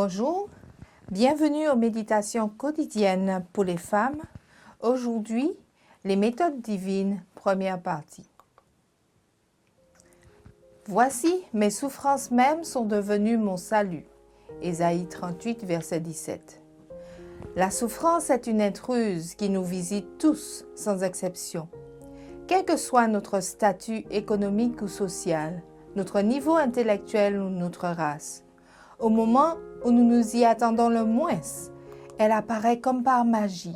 Bonjour, bienvenue aux méditations quotidiennes pour les femmes. Aujourd'hui, les méthodes divines, première partie. Voici, mes souffrances mêmes sont devenues mon salut. Ésaïe 38, verset 17. La souffrance est une intruse qui nous visite tous, sans exception. Quel que soit notre statut économique ou social, notre niveau intellectuel ou notre race, au moment où nous nous y attendons le moins, elle apparaît comme par magie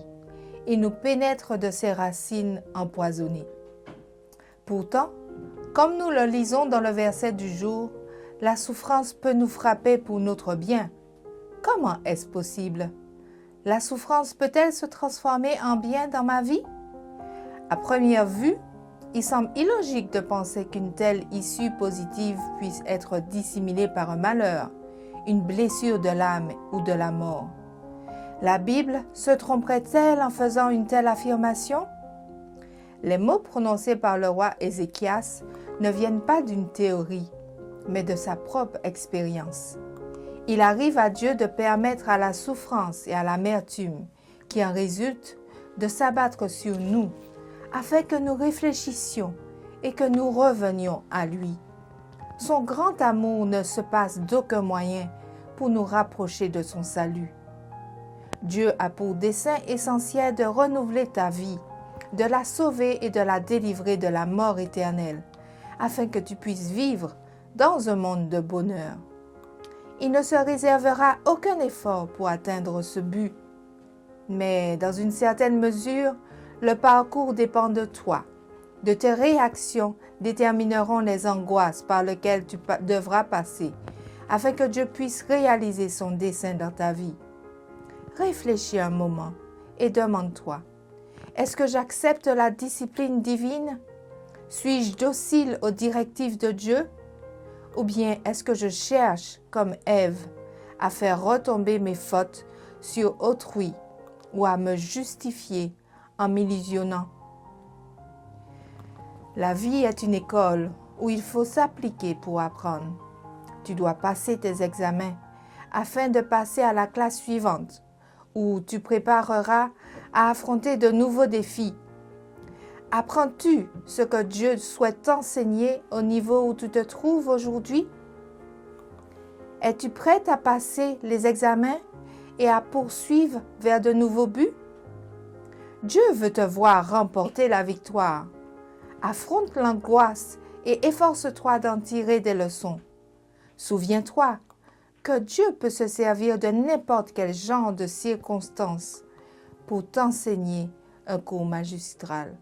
et nous pénètre de ses racines empoisonnées. Pourtant, comme nous le lisons dans le verset du jour, la souffrance peut nous frapper pour notre bien. Comment est-ce possible? La souffrance peut-elle se transformer en bien dans ma vie? À première vue, il semble illogique de penser qu'une telle issue positive puisse être dissimulée par un malheur, une blessure de l'âme ou de la mort. La Bible se tromperait-elle en faisant une telle affirmation? Les mots prononcés par le roi Ézéchias ne viennent pas d'une théorie, mais de sa propre expérience. Il arrive à Dieu de permettre à la souffrance et à l'amertume qui en résultent de s'abattre sur nous, afin que nous réfléchissions et que nous revenions à lui. Son grand amour ne se passe d'aucun moyen pour nous rapprocher de son salut. Dieu a pour dessein essentiel de renouveler ta vie, de la sauver et de la délivrer de la mort éternelle, afin que tu puisses vivre dans un monde de bonheur. Il ne se réservera aucun effort pour atteindre ce but, mais dans une certaine mesure, le parcours dépend de toi. De tes réactions détermineront les angoisses par lesquelles tu devras passer, afin que Dieu puisse réaliser son dessein dans ta vie. Réfléchis un moment et demande-toi, est-ce que j'accepte la discipline divine? Suis-je docile aux directives de Dieu? Ou bien est-ce que je cherche, comme Ève, à faire retomber mes fautes sur autrui ou à me justifier en m'illusionnant? La vie est une école où il faut s'appliquer pour apprendre. Tu dois passer tes examens afin de passer à la classe suivante, où tu prépareras à affronter de nouveaux défis. Apprends-tu ce que Dieu souhaite t'enseigner au niveau où tu te trouves aujourd'hui? Es-tu prête à passer les examens et à poursuivre vers de nouveaux buts? Dieu veut te voir remporter la victoire. Affronte l'angoisse et efforce-toi d'en tirer des leçons. Souviens-toi que Dieu peut se servir de n'importe quel genre de circonstances pour t'enseigner un cours magistral.